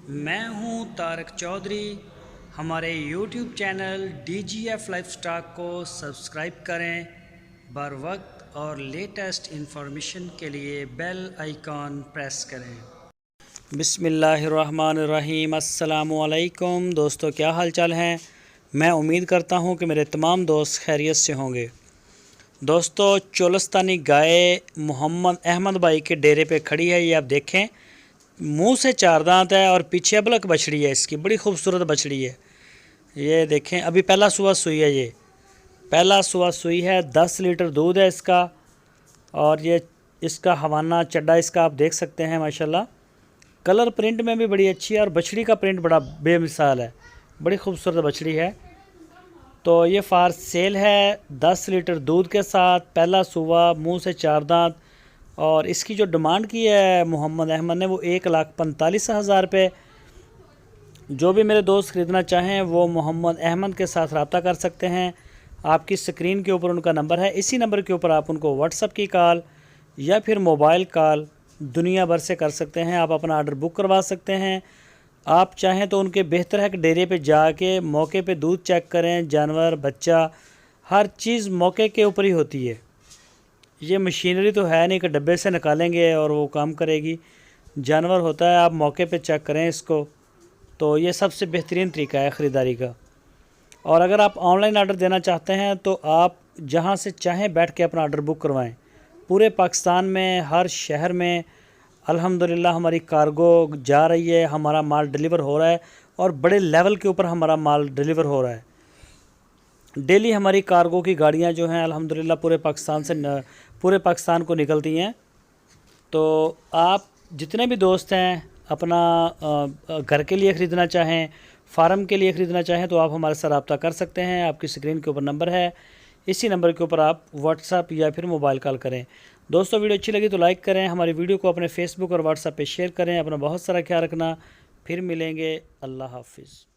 मैं हूं तारक चौधरी। हमारे YouTube channel DGF life stock को सब्सक्राइब करें। बर वक्त और लेटेस्ट इंफॉर्मेशन के लिए बेल आइकॉन प्रेस करें। बिस्मिल्लाहिर्रहमानिर्रहीम। अस्सलामु अलैकुम दोस्तों, क्या हाल चाल हैं। मैं उम्मीद करता हूं कि मेरे तमाम दोस्त खैरियत से होंगे। दोस्तों, चोलस्तानी गाय मोहम्मद अहमद भाई के डेरे पे खड़ी है। ये आप देखें, मुंह से चार दांत है और पीछे अबलक बछड़ी है। इसकी बड़ी खूबसूरत बछड़ी है। ये देखें, अभी पहला सुबह सुई है। ये पहला सुबह सुई है। 10 लीटर दूध है इसका। और ये इसका हवाना चड्डा इसका आप देख सकते हैं। माशाल्लाह कलर प्रिंट में भी बड़ी अच्छी है और बछड़ी का प्रिंट बड़ा बेमिसाल है। बड़ी खूबसूरत बछड़ी है। तो ये फार सेल है 10 लीटर दूध के साथ। पहला सुबह, मुंह से चार दांत। और इसकी जो डिमांड की है मोहम्मद अहमद ने, वो 1,45,000 रुपये। जो भी मेरे दोस्त ख़रीदना चाहें वो मोहम्मद अहमद के साथ रब्ता कर सकते हैं। आपकी स्क्रीन के ऊपर उनका नंबर है। इसी नंबर के ऊपर आप उनको व्हाट्सएप की कॉल या फिर मोबाइल कॉल दुनिया भर से कर सकते हैं। आप अपना आर्डर बुक करवा सकते हैं। आप चाहें तो उनके बेहतर है कि डेरे पे जाके मौके पे दूध चेक करें। जानवर, बच्चा, हर चीज़ मौके के ऊपर ही होती है। ये मशीनरी तो है नहीं कि डब्बे से निकालेंगे और वो काम करेगी। जानवर होता है, आप मौके पे चेक करें इसको। तो ये सबसे बेहतरीन तरीका है ख़रीदारी का। और अगर आप ऑनलाइन आर्डर देना चाहते हैं तो आप जहां से चाहें बैठ के अपना आर्डर बुक करवाएं। पूरे पाकिस्तान में हर शहर में अल्हम्दुलिल्लाह हमारी कार्गो जा रही है। हमारा माल डिलीवर हो रहा है और बड़े लेवल के ऊपर हमारा माल डिलीवर हो रहा है। डेली हमारी कार्गो की गाड़ियां जो हैं अल्हम्दुलिल्लाह पूरे पाकिस्तान को निकलती हैं। तो आप जितने भी दोस्त हैं अपना घर के लिए ख़रीदना चाहें, फार्म के लिए ख़रीदना चाहें, तो आप हमारे साथ रब्ता कर सकते हैं। आपकी स्क्रीन के ऊपर नंबर है। इसी नंबर के ऊपर आप व्हाट्सएप या फिर मोबाइल कॉल करें। दोस्तों, वीडियो अच्छी लगी तो लाइक करें। हमारी वीडियो को अपने फेसबुक और व्हाट्सएप पे शेयर करें। अपना बहुत सारा ख्याल रखना। फिर मिलेंगे। अल्लाह हाफिज़।